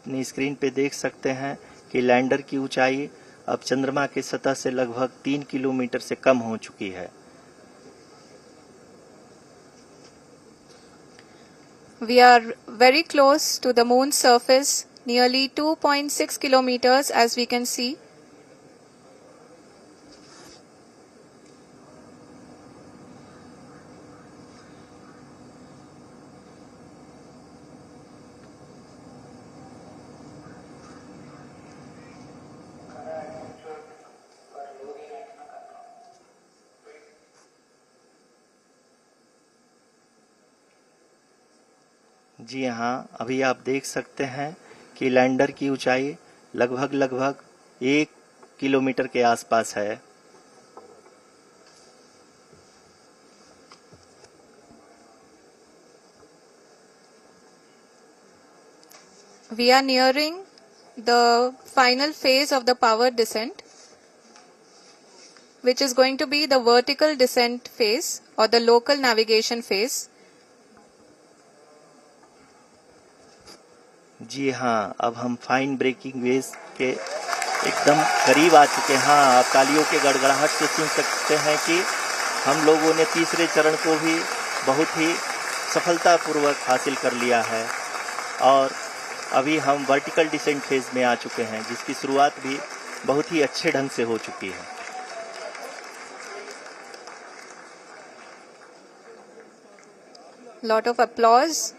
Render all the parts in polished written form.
अपनी स्क्रीन पे देख सकते हैं कि लैंडर की ऊंचाई अब चंद्रमा की सतह से लगभग 3 किलोमीटर से कम हो चुकी है। We are very close to the moon's surface, nearly 2.6 kilometers as we can see. जी हाँ, अभी आप देख सकते हैं कि लैंडर की ऊंचाई लगभग 1 किलोमीटर के आसपास है। We are nearing the final phase of the power descent, which is going to be the vertical descent phase or the local navigation phase. जी हाँ, अब हम फाइन ब्रेकिंग वेव्स के एकदम करीब आ चुके हैं। हाँ, आप तालियों के गड़गड़ाहट से सुन सकते हैं कि हम लोगों ने तीसरे चरण को भी बहुत ही सफलतापूर्वक हासिल कर लिया है और अभी हम वर्टिकल डिसेंट फेज में आ चुके हैं, जिसकी शुरुआत भी बहुत ही अच्छे ढंग से हो चुकी है। Lot of applause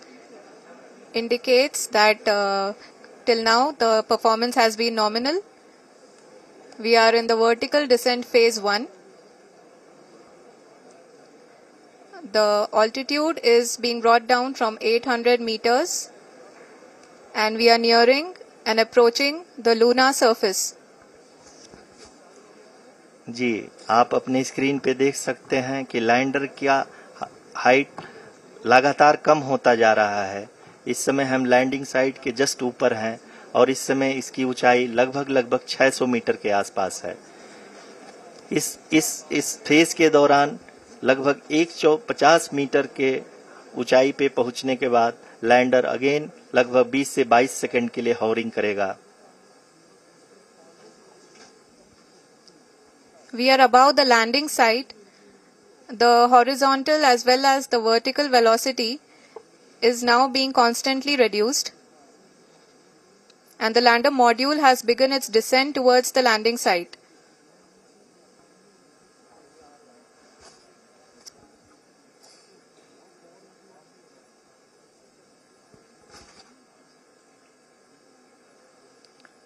indicates that till now the performance has been nominal. We are in the vertical descent phase 1. The altitude is being brought down from 800 meters and we are nearing and approaching the lunar surface. जी, आप अपनी screen पे देख सकते हैं कि lander का height लगातार कम होता जा रहा है। इस समय हम लैंडिंग साइट के जस्ट ऊपर हैं और इस समय इसकी ऊंचाई लगभग 600 मीटर के आसपास है। इस फेज के दौरान लगभग 150 मीटर के ऊंचाई पे पहुंचने के बाद लैंडर अगेन लगभग 20 से 22 सेकंड के लिए हॉवरिंग करेगा। We are above the landing site. The horizontal as well as the vertical velocity is now being constantly reduced and the lander module has begun its descent towards the landing site.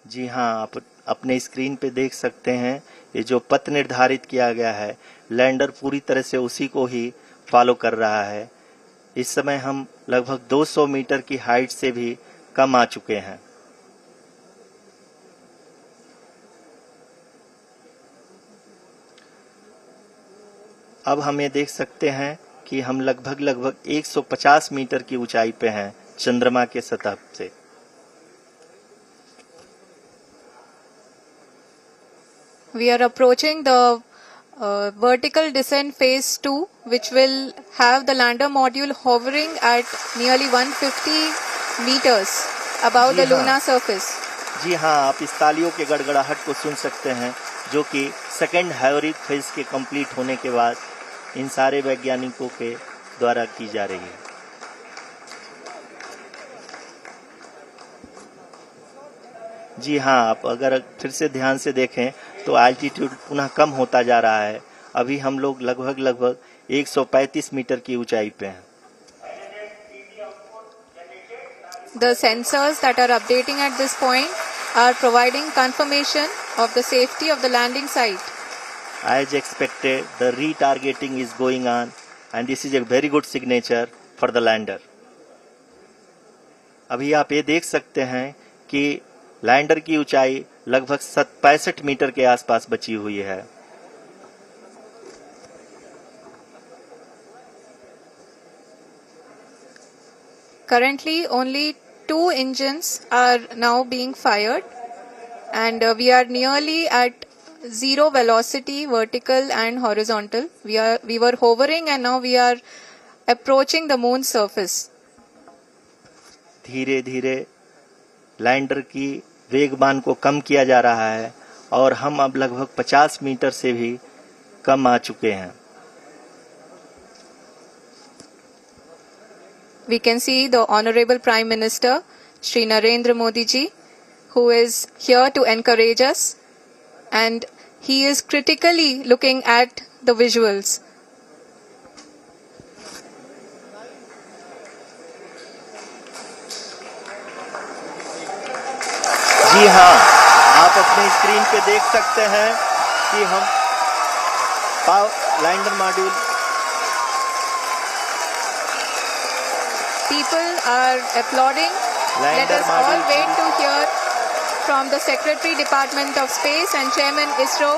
जी हाँ, आप अपने screen पे देख सकते हैं ये जो पथ निर्धारित किया गया है, लैंडर पूरी तरह से उसी को ही फॉलो कर रहा है। इस समय हम लगभग 200 मीटर की हाइट से भी कम आ चुके हैं। अब हम ये देख सकते हैं कि हम लगभग 150 मीटर की ऊंचाई पे हैं चंद्रमा के सतह से। We are approaching the vertical descent phase 2, which will have the lander module hovering at nearly 150 meters above the lunar surface. जी हाँ, आप इस तालियों के गड़गड़ाहट को सुन सकते हैं, जो कि सेकेंड हाइवरिक फेज के कंप्लीट होने के बाद इन सारे वैज्ञानिकों के द्वारा की जा रही है। जी हाँ, आप अगर फिर से ध्यान से देखें तो एल्टीट्यूड पुनः कम होता जा रहा है। अभी हम लोग लगभग 135 मीटर की ऊंचाई पे हैं। The sensors that are updating at this point are providing confirmation of the safety of the landing site. As expected, the retargeting is going on and this is a very good signature for the lander. अभी आप ये देख सकते हैं कि lander की ऊंचाई लगभग 65 मीटर के आसपास बची हुई है। Currently only 2 engines are now being fired and we are nearly at zero velocity, vertical and horizontal. We were hovering and now we are approaching the moon's surface. धीरे धीरे लैंडर की वेगमान को कम किया जा रहा है और हम अब लगभग 50 मीटर से भी कम आ चुके हैं। We can see the Honorable Prime Minister, Shri Narendra Modi ji, who is here to encourage us, and he is critically looking at the visuals. जी हाँ, आप अपने स्क्रीन पे देख सकते हैं कि हम lander module People are applauding. Let us all wait to hear from the Secretary Department of Space and Chairman ISRO,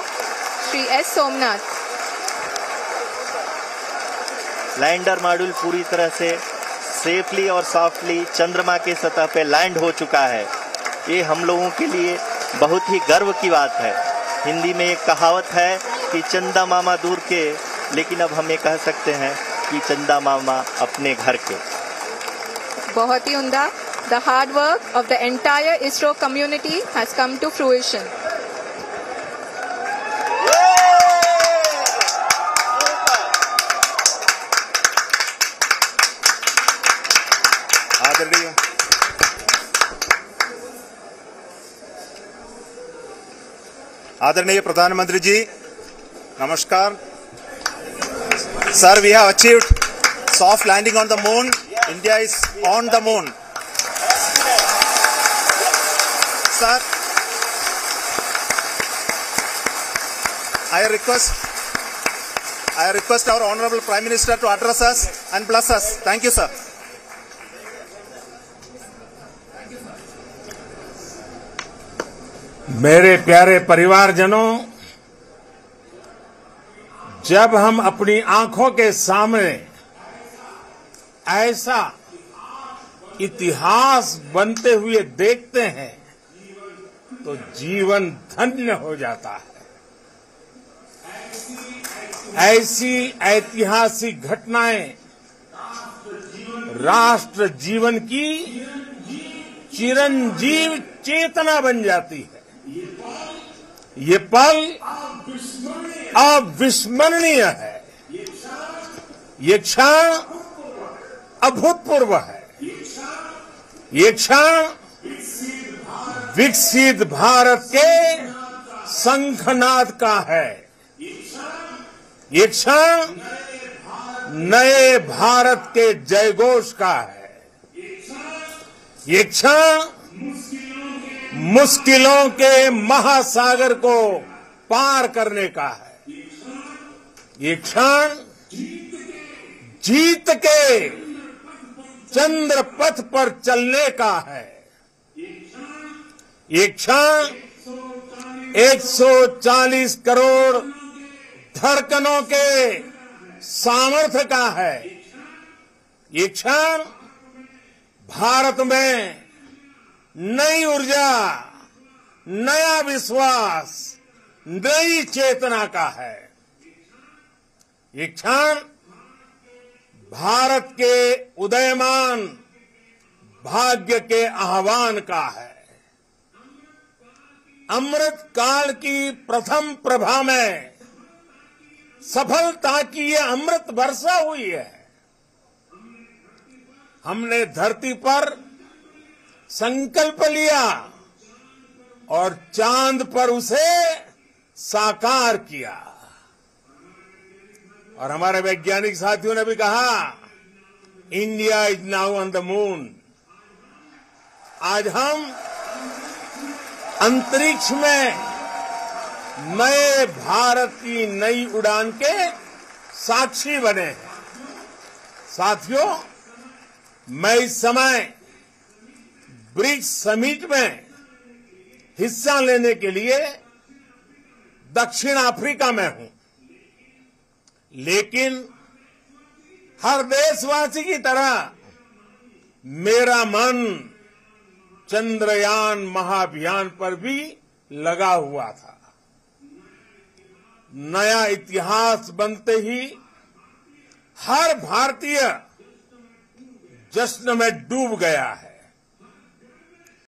Shri S. Somnath. Lander module पूरी तरह से सेफली और सॉफ्टली चंद्रमा के सतह पे लैंड हो चुका है। ये हम लोगों के लिए बहुत ही गर्व की बात है। हिंदी में एक कहावत है कि चंदा मामा दूर के, लेकिन अब हम ये कह सकते हैं कि चंदा मामा अपने घर के। बहुत ही उम्दा। The hard work of the entire ISRO community has come to fruition. आदरणीय प्रधानमंत्री जी, नमस्कार। Sir, we have achieved soft landing on the moon. India is on the moon. Sir, I request our Honorable Prime Minister to address us and bless us. Thank you, sir. मेरे प्यारे परिवारजनों, जब हम अपनी आंखों के सामने ऐसा इतिहास बनते हुए देखते हैं तो जीवन धन्य हो जाता है। ऐसी ऐतिहासिक घटनाएं राष्ट्र जीवन की चिरंजीव चेतना बन जाती है। ये पल अविस्मरणीय है। ये क्षण अभूतपूर्व है। ये क्षण विकसित भारत के शंखनाद का है। ये क्षण नए भारत के जयघोष का है। ये क्षण मुश्किलों के महासागर को पार करने का है। ये क्षण जीत के चंद्र पथ पर चलने का है। ये क्षण 140 करोड़ धड़कनों के सामर्थ्य का है। ये क्षण भारत में नई ऊर्जा, नया विश्वास, नई चेतना का है। ये क्षण भारत के उदयमान भाग्य के आह्वान का है। अमृत काल की प्रथम प्रभा में सफलता की ये अमृत वर्षा हुई है। हमने धरती पर संकल्प लिया और चांद पर उसे साकार किया। और हमारे वैज्ञानिक साथियों ने भी कहा, India is now on the moon. आज हम अंतरिक्ष में नए भारत की नई उड़ान के साक्षी बने हैं। साथियों, मैं इस समय ब्रिक्स समिट में हिस्सा लेने के लिए दक्षिण अफ्रीका में हूं, लेकिन हर देशवासी की तरह मेरा मन चंद्रयान महाअभियान पर भी लगा हुआ था। नया इतिहास बनते ही हर भारतीय जश्न में डूब गया है।